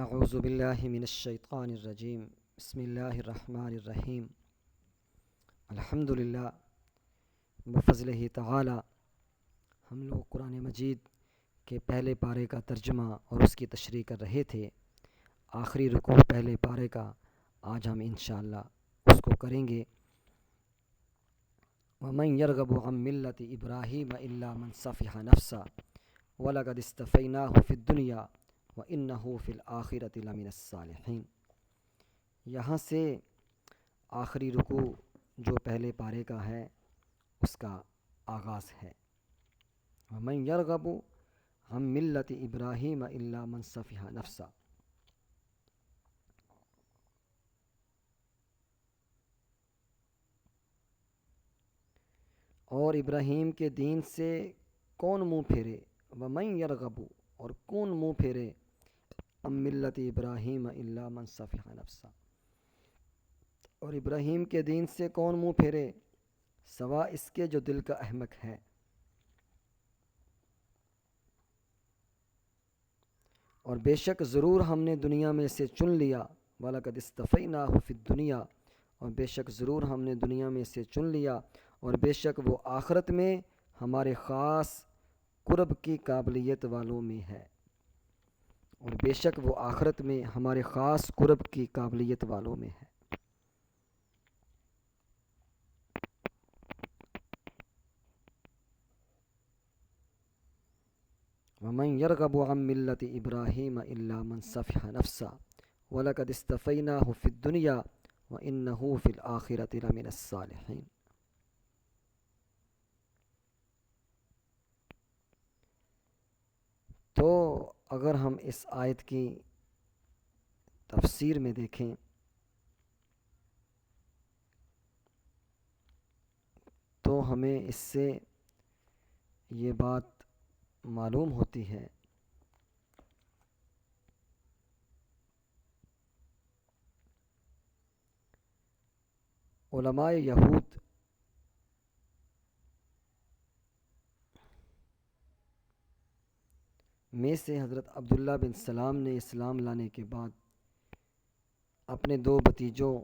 اعوذ باللہ من الشیطان الرجیم بسم اللہ الرحمن الرحیم الحمدللہ بفضلہ تعالی ہم لوگ قرآن مجید کے پہلے پارے کا ترجمہ اور اس کی تشریح کر رہے تھے۔ آخری رکوع پہلے پارے کا آج ہم انشاءاللہ اس کو کریں گے۔ وَمَن يَرْغَبُ عَن مِّلَّةِ إِبْرَاهِيمَ إِلَّا مَن سَفِحَ نَفْسَهُ وَلَقَدِ اسْتَفَيْنَاهُ فِي الدُّنْيَا وَإِنَّهُ فِي الْآخِرَةِ لَمِنَ الصَّالِحِينَ۔ یہاں سے آخری رکوع جو پہلے پارے کا ہے اس کا آغاز ہے۔ وَمَن يَرْغَبُ عَن مِّلَّةِ إِبْرَاهِيمَ إِلَّا مَن سَفِحَ نَفْسَهُ۔ اور ابراہیم کے دین سے کون منہ پھیرے، وَمَن يَرْغَبُ اور کون منہ پھیرے، عَن مِّلَّةِ إِبْرَاهِيمَ إِلَّا مَن سَفِحَ نَفْسَهُ، اور ابراہیم کے دین سے کون منہ پھیرے سوا اس کے جو دل کا احمق ہے۔ اور بے شک ضرور ہم نے دنیا میں سے چن لیا، وَلَقَدِ اسْتَفَيْنَاهُ فِي الدُّنْيَا، اور بے شک ضرور ہم نے دنیا میں سے چن لیا، اور بے شک وہ آخرت میں ہمارے خاص قرب کی قابلیت والوں میں ہے، اور بے شک وہ آخرت میں ہمارے خاص قرب کی قابلیت والوں میں ہے۔ وَمَن يَرْغَبُ عَن مِّلَّةِ إِبْرَاهِيمَ إِلَّا مَن سَفِحَ نَفْسَهُ وَلَقَدِ اسْتَفَيْنَاهُ فِي الدُّنْيَا وَإِنَّهُ فِي الْآخِرَةِ لَمِنَ الصَّالِحِينَ۔ تو اگر ہم اس آیت کی تفسیر میں دیکھیں تو ہمیں اس سے یہ بات معلوم ہوتی ہے علماء یہود میں سے حضرت عبداللہ بن سلام نے اسلام لانے کے بعد اپنے دو بھتیجوں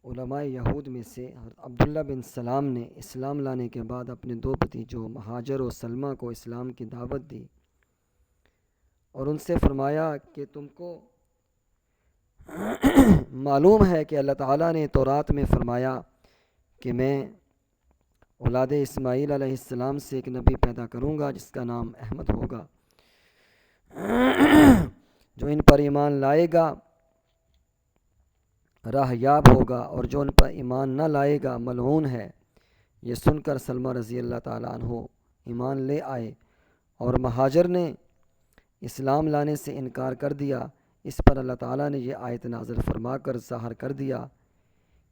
علماء یہود میں سے حضرت عبداللہ بن سلام نے اسلام لانے کے بعد اپنے دو بھتیجوں مہاجر و سلمہ کو اسلام کی دعوت دی، اور ان سے فرمایا کہ تم کو معلوم ہے کہ اللہ تعالیٰ نے تورات میں فرمایا کہ میں اولاد اسماعیل علیہ السلام سے ایک نبی پیدا کروں گا جس کا نام احمد ہوگا، جو ان پر ایمان لائے گا راہ یاب ہوگا، اور جو ان پر ایمان نہ لائے گا ملعون ہے۔ یہ سن کر سلمہ رضی اللہ تعالیٰ عنہ ایمان لے آئے، اور مہاجر نے اسلام لانے سے انکار کر دیا۔ اس پر اللہ تعالیٰ نے یہ آیت نازل فرما کر ظاہر کر دیا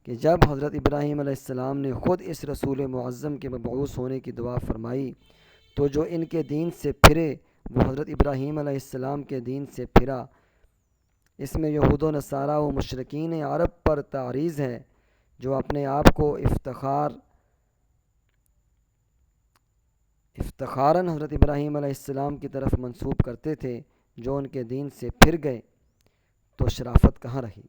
کہ جب حضرت ابراہیم علیہ السلام نے خود اس رسول معظم کے مبعوث ہونے کی دعا فرمائی تو جو ان کے دین سے پھرے وہ حضرت ابراہیم علیہ السلام کے دین سے پھرا۔ اس میں یہود و نصارہ و مشرکین عرب پر تعریض ہے جو اپنے آپ کو افتخاراً حضرت ابراہیم علیہ السلام کی طرف منسوب کرتے تھے، جو ان کے دین سے پھر گئے تو شرافت کہاں رہی۔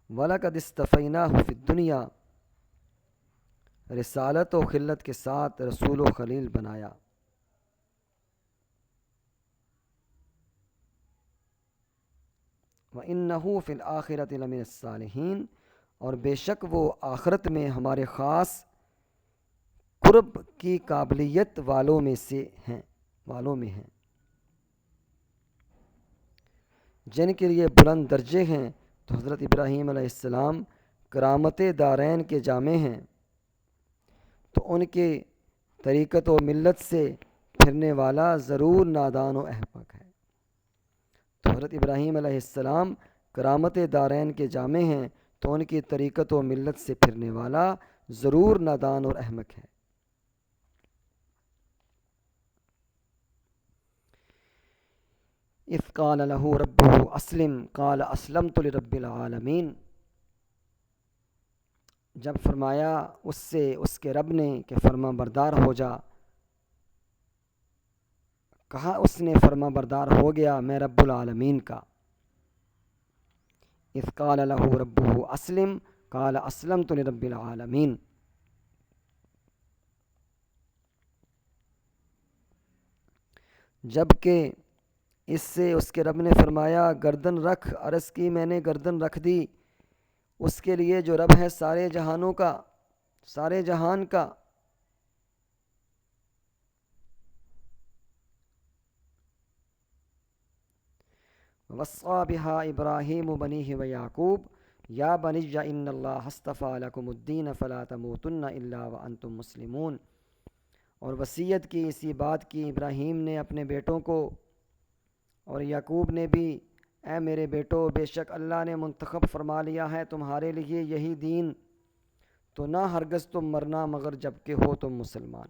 وَلَقَدِ اسْتَفَيْنَاهُ فِي الدُّنْيَا، رسالت و خلت کے ساتھ رسول و خلیل بنایا۔ وَإِنَّهُ فِي الْآخِرَةِ لَمِنَ الصَّالِحِينَ، اور بے شک وہ آخرت میں ہمارے خاص قرب کی قابلیت والوں میں ہیں، جن کے لیے بلند درجے ہیں۔ تو حضرت ابراہیم علیہ السلام کرامت دارین کے جامع ہیں، تو ان کے طریقت و ملت سے پھرنے والا ضرور نادان و احمق ہے۔ تو حضرت ابراہیم علیہ السلام کرامت دارین کے جامع ہیں، تو ان کی طریقت و ملت سے پھرنے والا ضرور نادان اور احمق ہے۔ اذ قال له ربه اسلم قال اسلمت لرب العالمین، جب فرمایا اس سے اس کے رب نے کہ فرما بردار ہو جا، کہا اس نے فرما بردار ہو گیا میں رب العالمین کا۔ اذ قال له ربه اسلم قال اسلمت لرب العالمین۔ جب کہ اس سے اس کے رب نے فرمایا گردن رکھ، عرض کی میں نے گردن رکھ دی اس کے لیے جو رب ہے سارے جہانوں کا، سارے جہان کا۔ وصى بها ابراہیم بنیہ ویعقوب یا بنی ان اللہ اصطفى لکم الدین فلا تموتن الا وانتم مسلمون۔ اور وصیت کی اسی بات کی ابراہیم نے اپنے بیٹوں کو اور یعقوب نے بھی، اے میرے بیٹو بے شک اللہ نے منتخب فرما لیا ہے تمہارے لیے یہی دین، تو نہ ہرگز تم مرنا مگر جب کہ ہو تم مسلمان۔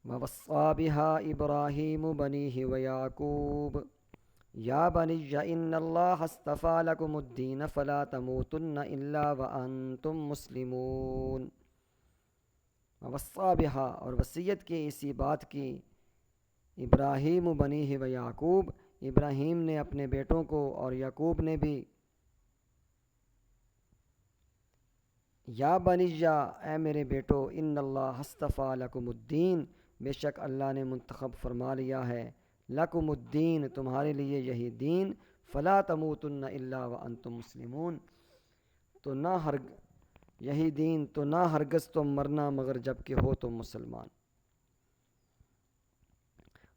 وَوَصَّى بِهَا إِبْرَاهِيمُ بَنِيهِ وَيَعْقُوبُ يَا بَنِيَّ إِنَّ اللَّهَ اصْطَفَى لَكُمُ الدِّينَ فَلَا تَمُوتُنَّ إِلَّا وَأَنْتُمْ مُسْلِمُونَ۔ وَوَصَّى بِهَا اور وصیت کی اسی بات کی ابراہیم بنیہ ویعقوب، ابراہیم نے اپنے بیٹوں کو اور یعقوب نے بھی، یا بنیہ اے میرے بیٹو، ان اللہ اصطفیٰ لکم الدین بے شک اللہ نے منتخب فرما لیا ہے، لکم الدین تمہارے لیے یہی دین، فلا تموتن الا وانتم مسلمون تو نہ یہی دین تو نہ ہرگز تم مرنا مگر جب کہ ہو تم مسلمان۔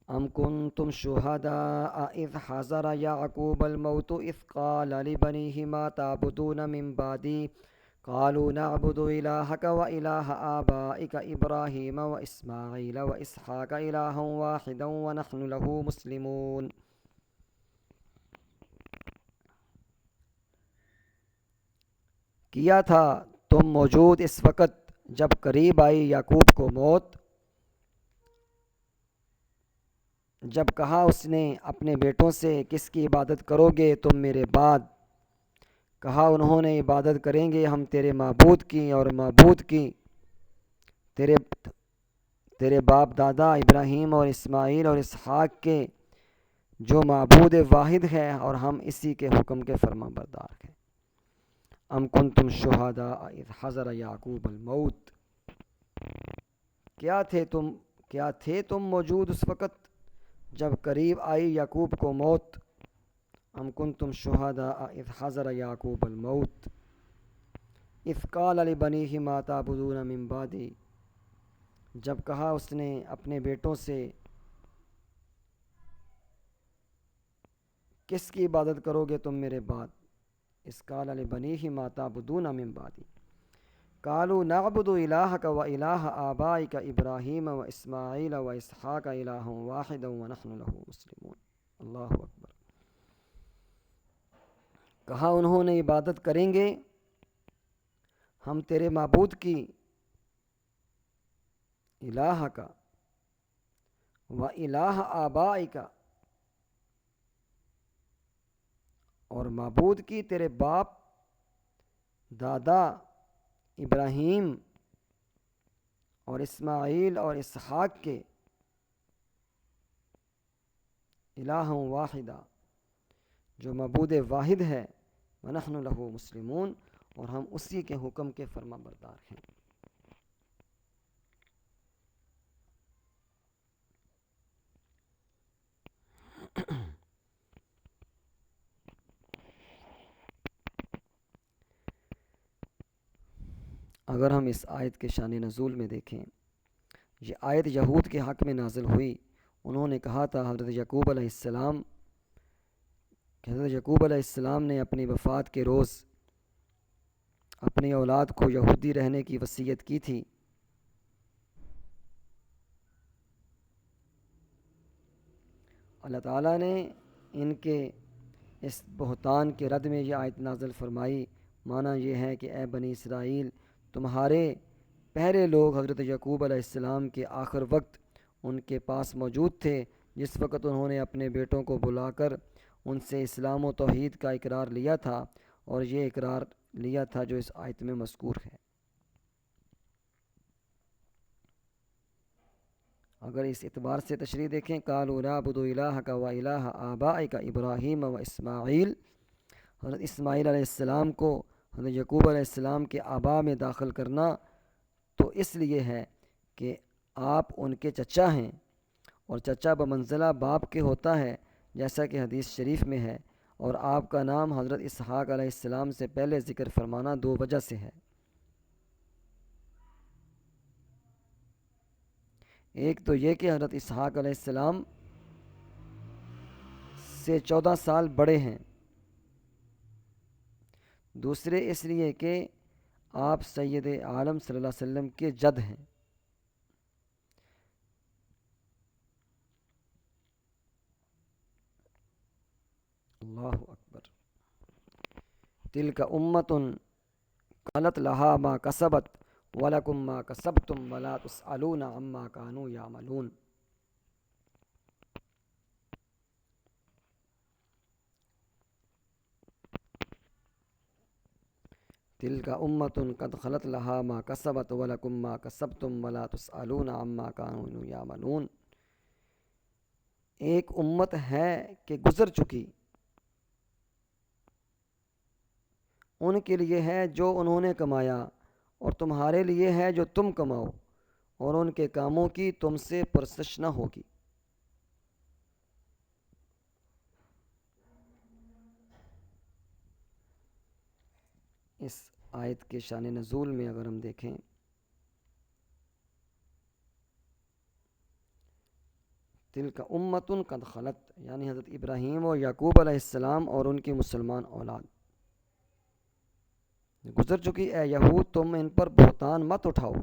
ام کنتم شہداء اذ حضر یعقوب الموت اذ قال لبنیہ ما تعبدون من بعدی قالوا نعبد إلهك وإله آبائك إبراهيم وإسماعيل وإسحاق إلها واحدا ونحن له مسلمون۔ کیا تھا تم موجود اس وقت جب قریب آئی یعقوب کو موت، جب کہا اس نے اپنے بیٹوں سے کس کی عبادت کرو گے تم میرے بعد، کہا انہوں نے عبادت کریں گے ہم تیرے معبود کی اور معبود کی تیرے باپ دادا ابراہیم اور اسماعیل اور اسحاق کے، جو معبود واحد ہے اور ہم اسی کے حکم کے فرما بردار ہیں۔ ام کنتم شہداء اذ حضر یعقوب الموت، کیا تھے تم موجود اس وقت جب قریب آئی یعقوب کو موت۔ ام کنتم شہداء اذ حضر یعقوب الموت اذ قال لبنیہ ما تعبدون من بعدی، جب کہا اس نے اپنے بیٹوں سے کس کی عبادت کرو گے تم میرے بعد، اذ قال لبنیہ ما تعبدون من بعدی قالوا نعبد الہک و الہ آبائک ابراہیم و اسماعیل و اسحاق الہا واحدا ونحن لہ مسلمون۔ اللہ اکبر۔ کہا انہوں نے عبادت کریں گے ہم تیرے معبود کی، الہ کا و الہ آبائی کا اور معبود کی تیرے باپ دادا ابراہیم اور اسماعیل اور اسحاق کے، الہ واحدہ جو معبود واحد ہے، ونحن لہ مسلمون اور ہم اسی کے حکم کے فرما بردار ہیں۔ اگر ہم اس آیت کے شان نزول میں دیکھیں، یہ آیت یہود کے حق میں نازل ہوئی۔ انہوں نے کہا تھا حضرت یعقوب علیہ السلام کہ حضرت یعقوب علیہ السلام نے اپنی وفات کے روز اپنی اولاد کو یہودی رہنے کی وصیت کی تھی۔ اللہ تعالیٰ نے ان کے اس بہتان کے رد میں یہ آیت نازل فرمائی۔ معنی یہ ہے کہ اے بنی اسرائیل، تمہارے پہلے لوگ حضرت یعقوب علیہ السلام کے آخر وقت ان کے پاس موجود تھے، جس وقت انہوں نے اپنے بیٹوں کو بلا کر ان سے اسلام و توحید کا اقرار لیا تھا اور یہ اقرار لیا تھا جو اس آیت میں مذکور ہے۔ اگر اس اعتبار سے تشریح دیکھیں، قالوا نعبد الہک و الہ آبائک ابراہیم و اسماعیل، حضرت اسماعیل علیہ السلام کو حضرت یعقوب علیہ السلام کے آبا میں داخل کرنا تو اس لیے ہے کہ آپ ان کے چچا ہیں، اور چچا بمنزلہ باپ کے ہوتا ہے، جیسا کہ حدیث شریف میں ہے، اور آپ کا نام حضرت اسحاق علیہ السلام سے پہلے ذکر فرمانا دو وجہ سے ہے۔ ایک تو یہ کہ حضرت اسحاق علیہ السلام سے 14 سال بڑے ہیں، دوسرے اس لیے کہ آپ سید عالم صلی اللہ علیہ وسلم کے جد ہیں۔ اللہ اکبر۔ تلک امۃ خلت لہا ما کسبت ولکم ما کسبتم ولا تسألون عما کانوا یعملون۔ تلک امۃ قد خلت لہا ما کسبت ولکم ما کسبتم ولا تسألون عما کانوا یعملون۔ ایک امت ہے کہ گزر چکی، ان کے لیے ہے جو انہوں نے کمایا، اور تمہارے لیے ہے جو تم کماؤ، اور ان کے کاموں کی تم سے پرسش نہ ہوگی۔ اس آیت کے شان نزول میں اگر ہم دیکھیں، تلک امۃ قد خلت، یعنی حضرت ابراہیم و یعقوب علیہ السلام اور ان کی مسلمان اولاد گزر چکی، اے یہود تم ان پر بہتان مت اٹھاؤ۔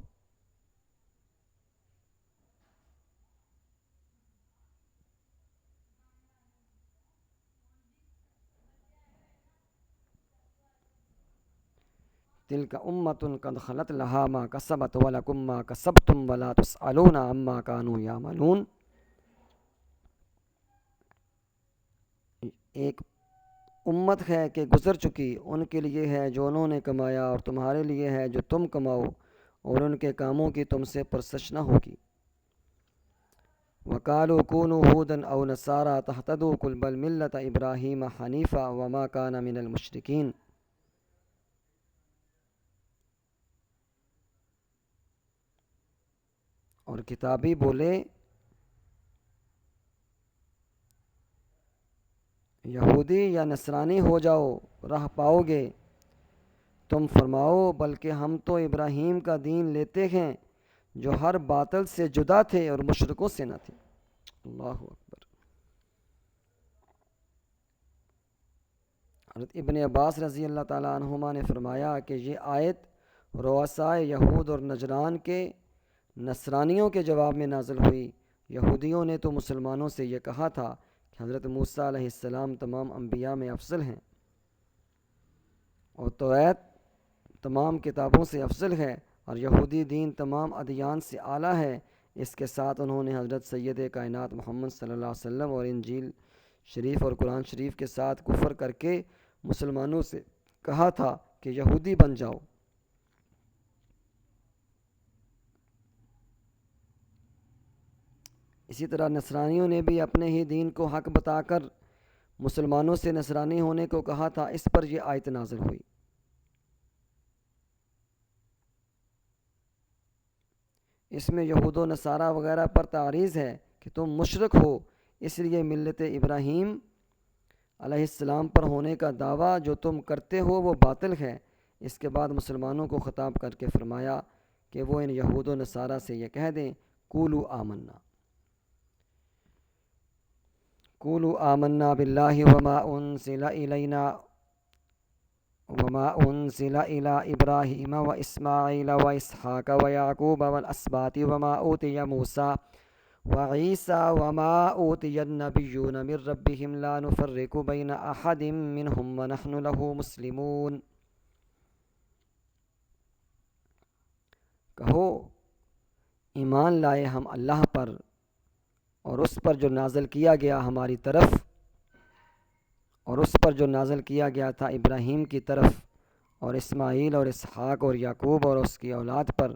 تلک امۃ قد خلت لہا ما کسبت ولکم ما کسبتم ولا تسألون عما کانوا یعملون۔ ایک امت ہے کہ گزر چکی، ان کے لیے ہے جو انہوں نے کمایا، اور تمہارے لیے ہے جو تم کماؤ، اور ان کے کاموں کی تم سے پرسش نہ ہوگی۔ وَقَالُوا كُونُوا هُودًا أَوْ نَصَارَىٰ تَهْتَدُوا قُلْ بَلْ مِلَّةَ إِبْرَاهِيمَ حَنِيفًا وَمَا كَانَ مِنَ الْمُشْرِكِينَ۔ اور کتابی بولے یہودی یا نصرانی ہو جاؤ راہ پاؤ گے، تم فرماؤ بلکہ ہم تو ابراہیم کا دین لیتے ہیں جو ہر باطل سے جدا تھے اور مشرکوں سے نہ تھے۔ اللہ اکبر۔ حضرت ابن عباس رضی اللہ تعالیٰ عنہما نے فرمایا کہ یہ آیت رؤسائے یہود اور نجران کے نصرانیوں کے جواب میں نازل ہوئی۔ یہودیوں نے تو مسلمانوں سے یہ کہا تھا کہ حضرت موسیٰ علیہ السلام تمام انبیاء میں افضل ہیں، اور توریت تمام کتابوں سے افضل ہے، اور یہودی دین تمام ادیان سے اعلیٰ ہے۔ اس کے ساتھ انہوں نے حضرت سید کائنات محمد صلی اللہ علیہ وسلم اور انجیل شریف اور قرآن شریف کے ساتھ کفر کر کے مسلمانوں سے کہا تھا کہ یہودی بن جاؤ۔ اسی طرح نصرانیوں نے بھی اپنے ہی دین کو حق بتا کر مسلمانوں سے نصرانی ہونے کو کہا تھا۔ اس پر یہ آیت نازل ہوئی۔ اس میں یہود و نصارہ وغیرہ پر تعریض ہے کہ تم مشرک ہو، اس لیے ملت ابراہیم علیہ السلام پر ہونے کا دعویٰ جو تم کرتے ہو وہ باطل ہے۔ اس کے بعد مسلمانوں کو خطاب کر کے فرمایا کہ وہ ان یہود و نصارہ سے یہ کہہ دیں، قولوا آمنا، قولوا آمنا باللہ وما انزل الینا وما انزل الی ابراہیم و اسماعیل و اسحاق و یعقوب والاسباط وما اوتی موسیٰ وعیسیٰ وما اوتی النبیون من ربهم لا نفرق بین احد منہم ونحن له مسلمون۔ کہو ایمان لائے ہم اللہ پر اور اس پر جو نازل کیا گیا ہماری طرف، اور اس پر جو نازل کیا گیا تھا ابراہیم کی طرف، اور اسماعیل اور اسحاق اور یعقوب اور اس کی اولاد پر،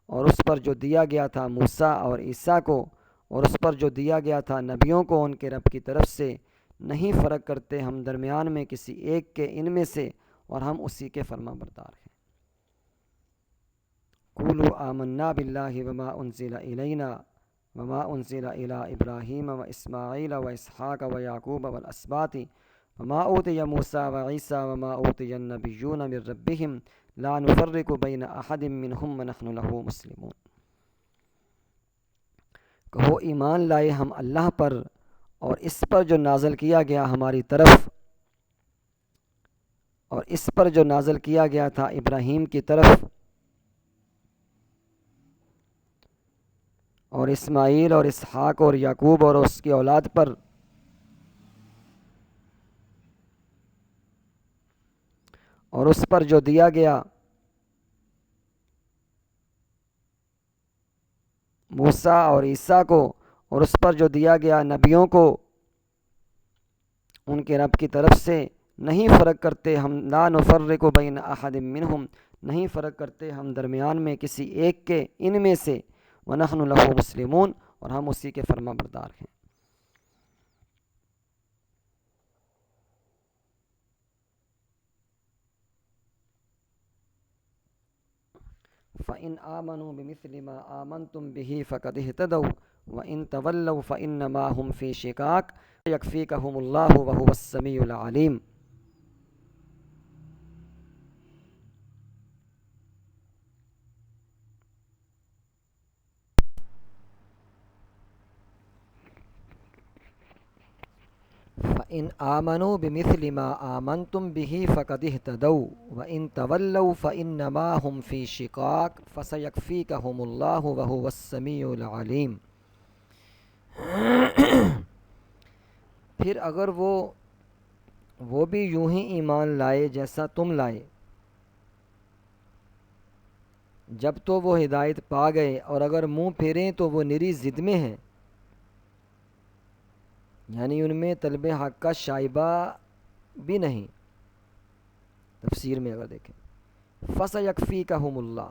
اور اس پر جو دیا گیا تھا موسیٰ اور عیسیٰ کو، اور اس پر جو دیا گیا تھا نبیوں کو ان کے رب کی طرف سے، نہیں فرق کرتے ہم درمیان میں کسی ایک کے ان میں سے، اور ہم اسی کے فرما بردار ہیں۔ قولوا آمنا باللہ وما انزل الینا وما انزل الی ابراہیم و اسماعیل و اسحاق و یعقوب والاسباط وما اوتی موسیٰ و عیسیٰ وما اوتی النبیون من ربہم لا نفرق بین احد منہم ونحن لہ مسلمون۔ کہو ایمان لائے ہم اللہ پر اور اس پر جو نازل کیا گیا ہماری طرف، اور اس پر جو نازل کیا گیا تھا ابراہیم کی طرف، اور اسماعیل اور اسحاق اور یعقوب اور اس کی اولاد پر، اور اس پر جو دیا گیا موسیٰ اور عیسیٰ کو، اور اس پر جو دیا گیا نبیوں کو ان کے رب کی طرف سے، نہیں فرق کرتے ہم، لا نفرق بین احد منہم، نہیں فرق کرتے ہم درمیان میں کسی ایک کے ان میں سے، ونحن لہ مسلمون، اور ہم اسی کے فرما بردار ہیں۔ فَإِنْ آمَنُوا بِمِثْلِ مَا آمَنْتُمْ بِهِ فَقَدِ اهْتَدَوْا وَإِنْ تَوَلَّوْا فَإِنَّمَا هُمْ فِي شِقَاقٍ سَيَكْفِيكَهُمُ اللَّهُ وَهُوَ السَّمِيعُ الْعَلِيمُ۔ فَإِنْ آمَنُوا بِمِثْلِ مَا آمَنْتُمْ بِهِ فَقَدِ اهْتَدَوْا وَإِنْ تَوَلَّوْا فَإِنَّمَا هُمْ فِي شِقَاقٍ فَسَيَكْفِيكَهُمُ اللَّهُ وَهُوَ السَّمِيعُ الْعَلِيمُ۔ پھر اگر وہ بھی یوں ہی ایمان لائے جیسا تم لائے، جب تو وہ ہدایت پا گئے، اور اگر منہ پھیریں تو وہ نری ضد میں ہیں، یعنی ان میں طلب حق کا شائبہ بھی نہیں۔ تفسیر میں اگر دیکھیں فَسَيَكْفِيكَهُمُ اللَّهُ،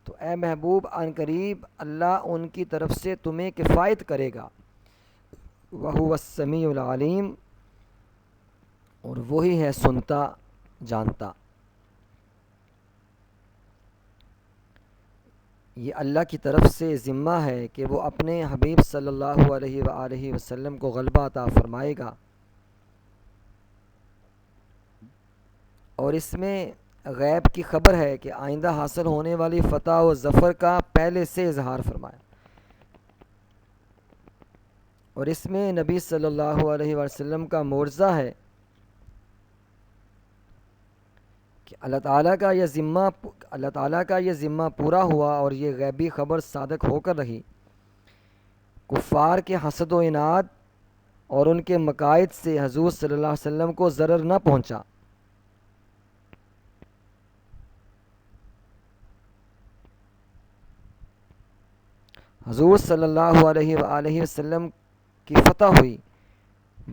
تو اے محبوب عن قریب اللہ ان کی طرف سے تمہیں کفایت کرے گا، وَهُوَ السَّمِيعُ الْعَلِيمُ، اور وہی ہے سنتا جانتا۔ یہ اللہ کی طرف سے ذمہ ہے کہ وہ اپنے حبیب صلی اللہ علیہ وآلہ وسلم کو غلبہ عطا فرمائے گا، اور اس میں غیب کی خبر ہے کہ آئندہ حاصل ہونے والی فتح و ظفر کا پہلے سے اظہار فرمایا، اور اس میں نبی صلی اللہ علیہ وسلم کا معجزہ ہے کہ اللہ تعالیٰ کا یہ ذمہ پورا ہوا، اور یہ غیبی خبر صادق ہو کر رہی۔ کفار کے حسد و عناد اور ان کے مکائد سے حضور صلی اللہ علیہ وسلم کو ضرر نہ پہنچا۔ حضور صلی اللہ علیہ وآلہ وسلم کی فتح ہوئی،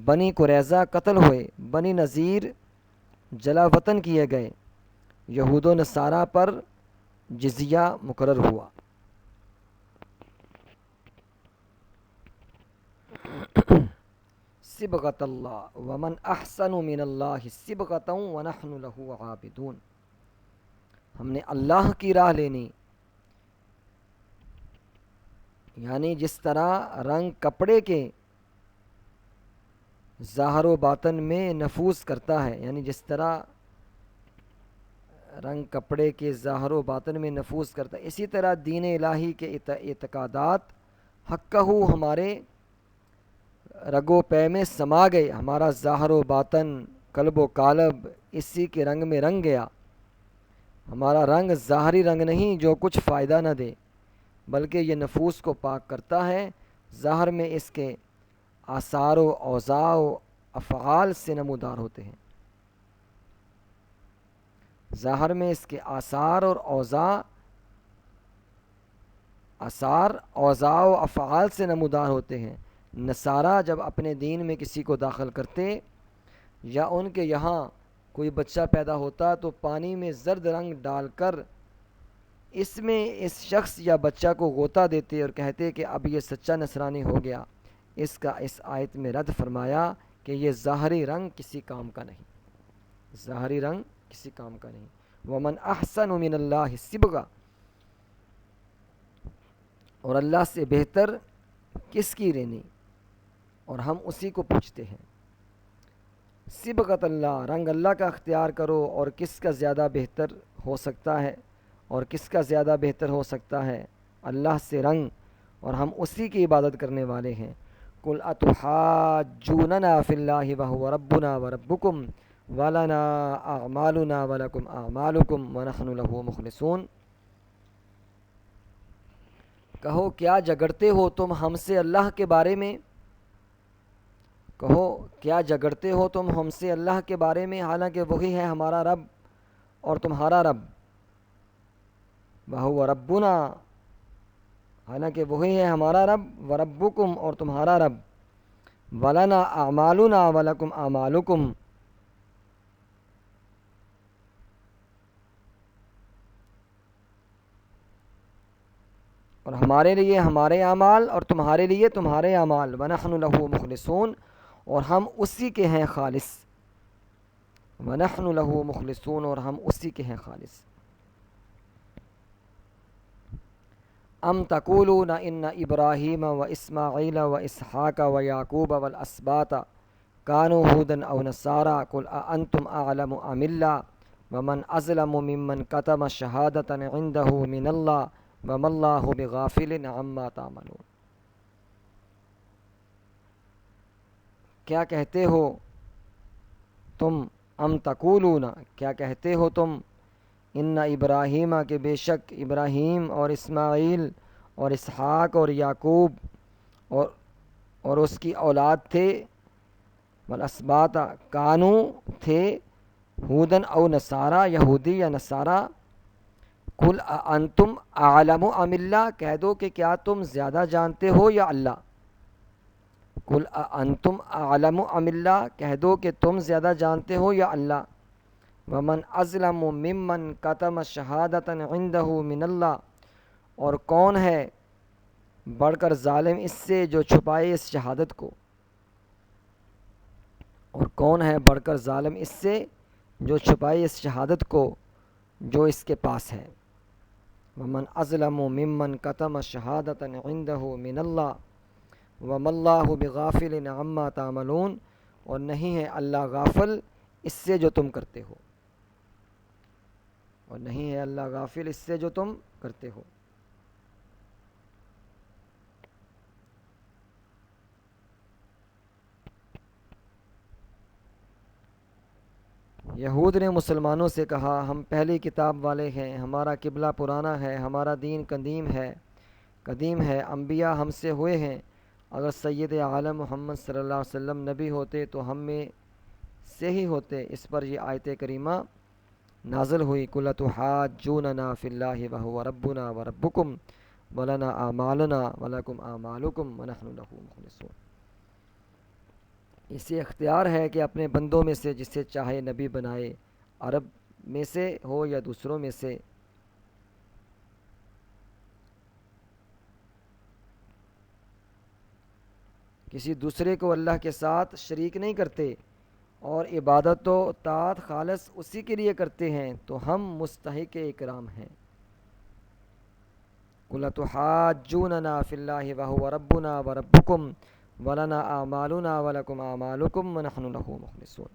بنی قریظہ قتل ہوئے، بنی نذیر جلا وطن کیے گئے، یہود و نصارہ پر جزیہ مقرر ہوا۔ صبغۃ اللہ ومن احسن من اللہ صبغۃ ونحن لہ عابدون۔ ہم نے اللہ کی راہ لینی، یعنی جس طرح رنگ کپڑے کے ظاہر و باطن میں نفوذ کرتا ہے، یعنی جس طرح رنگ کپڑے کے ظاہر و باطن میں نفوذ کرتا ہے، اسی طرح دین الہی کے اعتقادات حقہ ہمارے رگ و پے میں سما گئے، ہمارا ظاہر و باطن، قلب و قالب اسی کے رنگ میں رنگ گیا۔ ہمارا رنگ ظاہری رنگ نہیں جو کچھ فائدہ نہ دے، بلکہ یہ نفوس کو پاک کرتا ہے، ظاہر میں اس کے آثار و اوضاع و افعال سے نمودار ہوتے ہیں، ظاہر میں اس کے آثار اوضاع و افعال سے نمودار ہوتے ہیں۔ نصارہ جب اپنے دین میں کسی کو داخل کرتے یا ان کے یہاں کوئی بچہ پیدا ہوتا تو پانی میں زرد رنگ ڈال کر اس میں اس شخص یا بچہ کو غوطہ دیتے اور کہتے کہ اب یہ سچا نصرانی ہو گیا۔ اس کا اس آیت میں رد فرمایا کہ یہ ظاہری رنگ کسی کام کا نہیں، ظاہری رنگ کسی کام کا نہیں۔ ومن احسن من اللہ صبغہ، اور اللہ سے بہتر کس کی رینی، اور ہم اسی کو پوچھتے ہیں۔ صبغۃ اللہ، رنگ اللہ کا اختیار کرو، اور کس کا زیادہ بہتر ہو سکتا ہے، اور کس کا زیادہ بہتر ہو سکتا ہے اللہ سے رنگ، اور ہم اسی کی عبادت کرنے والے ہیں۔ قل اتحاجوننا فی اللہ وہو ربنا وربکم ولنا اعمالنا ولکم اعمالکم ونحن لہ مخلصون۔ کہو کیا جھگڑتے ہو تم ہم سے اللہ کے بارے میں، کہو کیا جھگڑتے ہو تم ہم سے اللہ کے بارے میں، حالانکہ وہی ہے ہمارا رب اور تمہارا رب، وہو ربنا، حالانکہ وہی ہے ہمارا رب، وربکم، اور تمہارا رب، ولنا اعمالنا ولکم اعمالکم، اور ہمارے لیے ہمارے اعمال اور تمہارے لیے تمہارے اعمال، ونحن لہ مخلصون، اور ہم اسی کے ہیں خالص، ونحن لہ مخلصون، اور ہم اسی کے ہیں خالص۔ ام تقولون ان ابراہیم و اسماعیل و اسحاق و یعقوب والاسباط کانوا ھودا او نصارا قل اانتم اعلم ام اللہ ومن اظلم ممن کتم شہادۃ عندہ من اللہ وما اللہ بغافل عما تعملون۔ کیا کہتے ہو تم، ام تقولون، کیا کہتے ہو تم، ان ابراہیم، کہ بے شک ابراہیم اور اسماعیل اور اسحاق اور یعقوب اور اس کی اولاد تھے، والاسباط، کانو تھے، ہودن او نصارا، یہودی یا نصارا، قل انتم اعلم ام اللہ، کہہ دو کہ کیا تم زیادہ جانتے ہو یا اللہ، قل انتم اعلم ام اللہ، کہہ دو کہ تم زیادہ جانتے ہو یا اللہ، ومن اظلم ممن کتم شہادۃ عندہ من اللہ، اور کون ہے بڑھ کر ظالم اس سے جو چھپائے اس شہادت کو، اور کون ہے بڑھ کر ظالم اس سے جو چھپائے اس شہادت کو جو اس کے پاس ہے۔ ومن اظلم ممن کتم شہادۃ عندہ من اللہ وما اللہ بغافل عما تعملون، اور نہیں ہے اللہ غافل اس سے جو تم کرتے ہو، اور نہیں ہے اللہ غافل اس سے جو تم کرتے ہو۔ یہود نے مسلمانوں سے کہا ہم پہلی کتاب والے ہیں، ہمارا قبلہ پرانا ہے، ہمارا دین قدیم ہے، انبیاء ہم سے ہوئے ہیں، اگر سید عالم محمد صلی اللہ علیہ وسلم نبی ہوتے تو ہم میں سے ہی ہوتے۔ اس پر یہ آیت کریمہ نازل ہوئی، قل تحاجوننا فی اللہ وہو ربنا وربکم ولنا اعمالنا ولکم اعمالکم ونحن لہ مخلصون۔ اسے اختیار ہے کہ اپنے بندوں میں سے جسے چاہے نبی بنائے، عرب میں سے ہو یا دوسروں میں سے۔ کسی دوسرے کو اللہ کے ساتھ شریک نہیں کرتے، اور عبادت و طاعت خالص اسی کے لیے کرتے ہیں، تو ہم مستحق اکرام ہیں۔ قُلْ تُحَاجُّونَنَا فِي اللَّهِ وَهُوَ رَبُّنَا وَرَبُّكُمْ وَلَنَا أَعْمَالُنَا وَلَكُمْ أَعْمَالُكُمْ وَنَحْنُ لَهُ مُخْلِصُونَ۔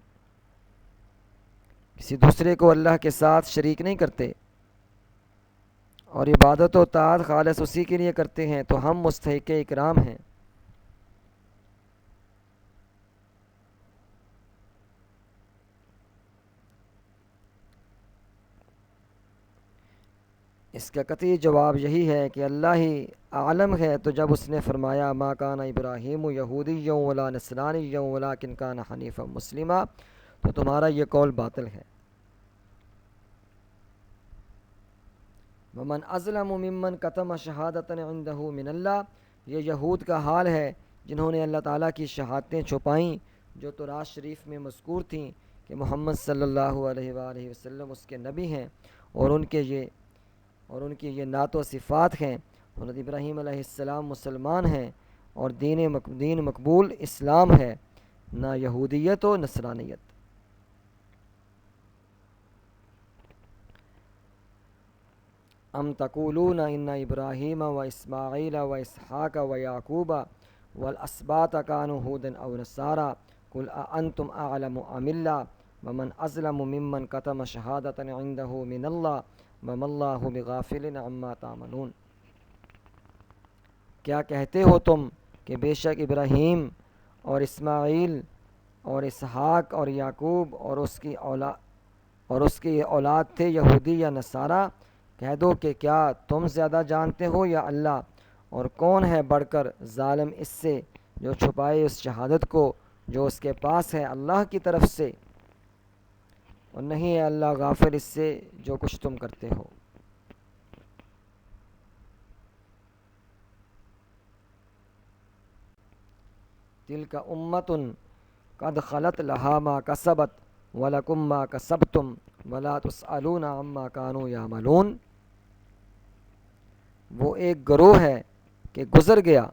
کسی دوسرے کو اللہ کے ساتھ شریک نہیں کرتے، اور عبادت و طاعت خالص اسی کے لیے کرتے ہیں، تو ہم مستحق اکرام ہیں۔ اس کا قطعی جواب یہی ہے کہ اللہ ہی عالم ہے، تو جب اس نے فرمایا ما کان ابراہیم یہودیا ولا نصرانیا ولکن کان حنیفا مسلما، تو تمہارا یہ قول باطل ہے۔ ومن اظلم ممن کتم شہادۃ عندہ من اللہ، یہ یہود کا حال ہے جنہوں نے اللہ تعالیٰ کی شہادتیں چھپائیں جو تورات شریف میں مذکور تھیں کہ محمد صلی اللہ علیہ وآلہ وسلم اس کے نبی ہیں، اور ان کی یہ نعت و صفات ہیں۔ حضرت ابراہیم علیہ السلام مسلمان ہیں، اور دین مقبول اسلام ہے، نہ یہودیت و نصرانیت۔ ام تقولون ان ابراہیم و اسماعیل و اسحاق و یعقوب والاسباط کانوا ھودا او نصارا قل اانتم اعلم ام اللہ ومن اظلم ممن کتم شہادۃ عنده من اللہ وما اللہ بغافل عما تعملون۔ کیا کہتے ہو تم کہ بے شک ابراہیم اور اسماعیل اور اسحاق اور یعقوب اور اس کی اولاد تھے یہودی یا نصارہ؟ کہہ دو کہ کیا تم زیادہ جانتے ہو یا اللہ؟ اور کون ہے بڑھ کر ظالم اس سے جو چھپائے اس شہادت کو جو اس کے پاس ہے اللہ کی طرف سے، اور نہیں ہے اللہ غافل اس سے جو کچھ تم کرتے ہو۔ تلک امۃ قد خلت لہا ما کسبت ولکم ما کسبتم ولا تسألون عما کانوا یعملون۔ وہ ایک گروہ ہے کہ گزر گیا،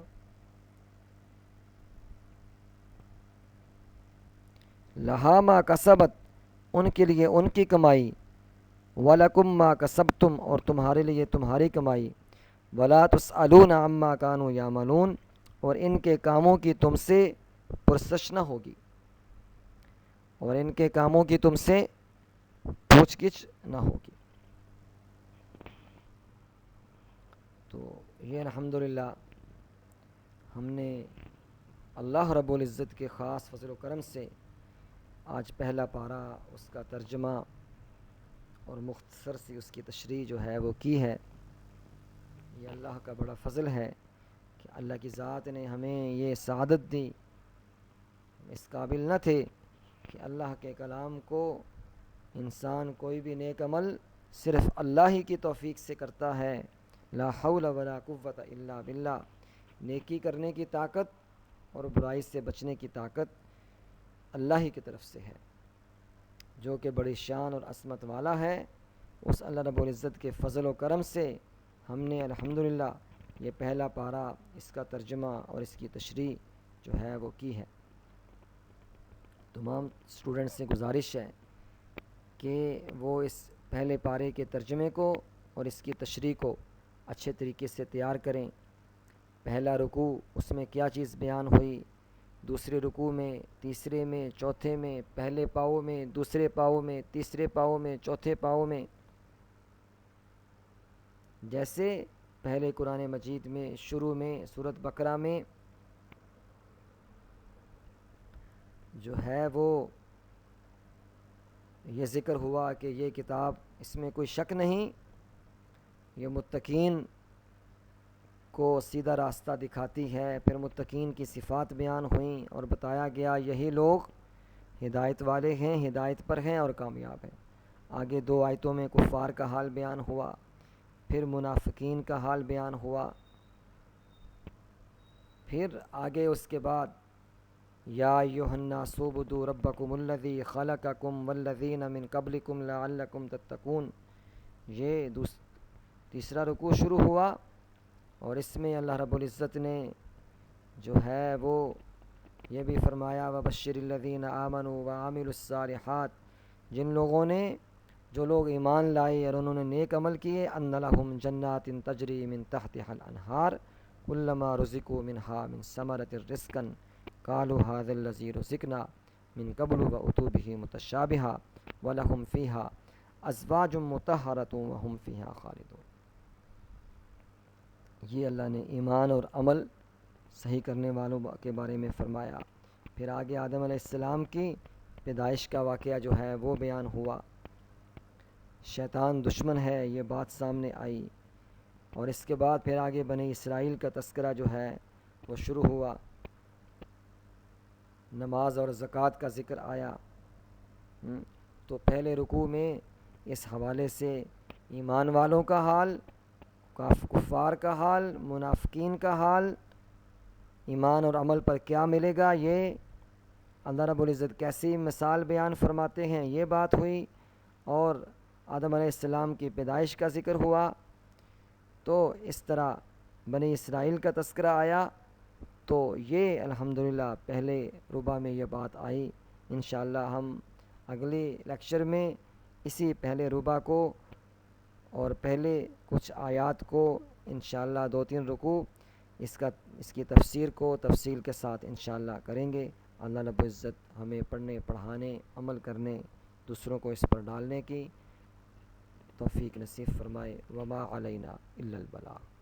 لہا ما کسبت ان کے لیے ان کی کمائی، وَلَكُمْ مَا كَسَبْتُمْ اور تمہارے لیے تمہاری کمائی، وَلَا تُسْأَلُونَ عَمَّا كَانُوا يَعْمَلُونَ اور ان کے کاموں کی تم سے پرسش نہ ہوگی، اور ان کے کاموں کی تم سے پوچھ گچھ نہ ہوگی۔ تو یہ الحمدللہ ہم نے اللہ رب العزت کے خاص فضل و کرم سے آج پہلا پارہ، اس کا ترجمہ اور مختصر سی اس کی تشریح جو ہے وہ کی ہے۔ یہ اللہ کا بڑا فضل ہے کہ اللہ کی ذات نے ہمیں یہ سعادت دی۔ اس قابل نہ تھے کہ اللہ کے کلام کو انسان کوئی بھی نیک عمل صرف اللہ ہی کی توفیق سے کرتا ہے۔ لا حول ولا قوت الا باللہ۔ نیکی کرنے کی طاقت اور برائی سے بچنے کی طاقت اللہ ہی کی طرف سے ہے، جو کہ بڑی شان اور عظمت والا ہے۔ اس اللہ رب العزت کے فضل و کرم سے ہم نے الحمدللہ یہ پہلا پارہ، اس کا ترجمہ اور اس کی تشریح جو ہے وہ کی ہے۔ تمام اسٹوڈنٹس سے گزارش ہے کہ وہ اس پہلے پارے کے ترجمے کو اور اس کی تشریح کو اچھے طریقے سے تیار کریں۔ پہلا رکوع، اس میں کیا چیز بیان ہوئی، دوسرے رکوع میں، تیسرے میں، چوتھے میں، پہلے پاؤں میں، دوسرے پاؤں میں، تیسرے پاؤں میں، چوتھے پاؤں میں، جیسے پہلے قرآن مجید میں شروع میں سورۃ بقرہ میں جو ہے وہ یہ ذکر ہوا کہ یہ کتاب، اس میں کوئی شک نہیں، یہ متقین کو سیدھا راستہ دکھاتی ہے۔ پھر متقین کی صفات بیان ہوئیں اور بتایا گیا یہی لوگ ہدایت والے ہیں، ہدایت پر ہیں اور کامیاب ہیں۔ آگے 2 آیتوں میں کفار کا حال بیان ہوا، پھر منافقین کا حال بیان ہوا، پھر آگے اس کے بعد یا ایھا الناس اعبدوا ربکم الذی خلقکم والذین من قبلکم لعلکم تتقون۔ یہ تیسرا رکوع شروع ہوا، اور اس میں اللہ رب العزت نے جو ہے وہ یہ بھی فرمایا وبشر الذین آمنوا وعملوا الصالحات، جو لوگ ایمان لائے اور انہوں نے نیک عمل کیے، ان لہم جنات تجری من تحتها الانہار کلما رزقوا منها من ثمرۃ رزقا قالوا ھذا الذی رزقنا من قبل واتوا به متشابہا ولہم فیہا ازواج مطہرۃ وہم فیہا خالدون۔ یہ اللہ نے ایمان اور عمل صحیح کرنے والوں کے بارے میں فرمایا۔ پھر آگے آدم علیہ السلام کی پیدائش کا واقعہ جو ہے وہ بیان ہوا، شیطان دشمن ہے یہ بات سامنے آئی، اور اس کے بعد پھر آگے بنی اسرائیل کا تذکرہ جو ہے وہ شروع ہوا، نماز اور زکوٰۃ کا ذکر آیا۔ تو پہلے رکوع میں اس حوالے سے ایمان والوں کا حال، کفار کا حال، منافقین کا حال، ایمان اور عمل پر کیا ملے گا، یہ اللہ رب العزت کیسی مثال بیان فرماتے ہیں یہ بات ہوئی، اور آدم علیہ السلام کی پیدائش کا ذکر ہوا، تو اس طرح بنی اسرائیل کا تذکرہ آیا، تو یہ الحمدللہ پہلے ربع میں یہ بات آئی۔ انشاءاللہ ہم اگلے لیکچر میں اسی پہلے ربع کو اور پہلے کچھ آیات کو انشاءاللہ 2-3 رکوع اس کی تفسیر کو تفصیل کے ساتھ انشاءاللہ کریں گے۔ اللہ رب العزت ہمیں پڑھنے، پڑھانے، عمل کرنے، دوسروں کو اس پر ڈالنے کی توفیق نصیب فرمائے۔ وما علینا الا البلاغ۔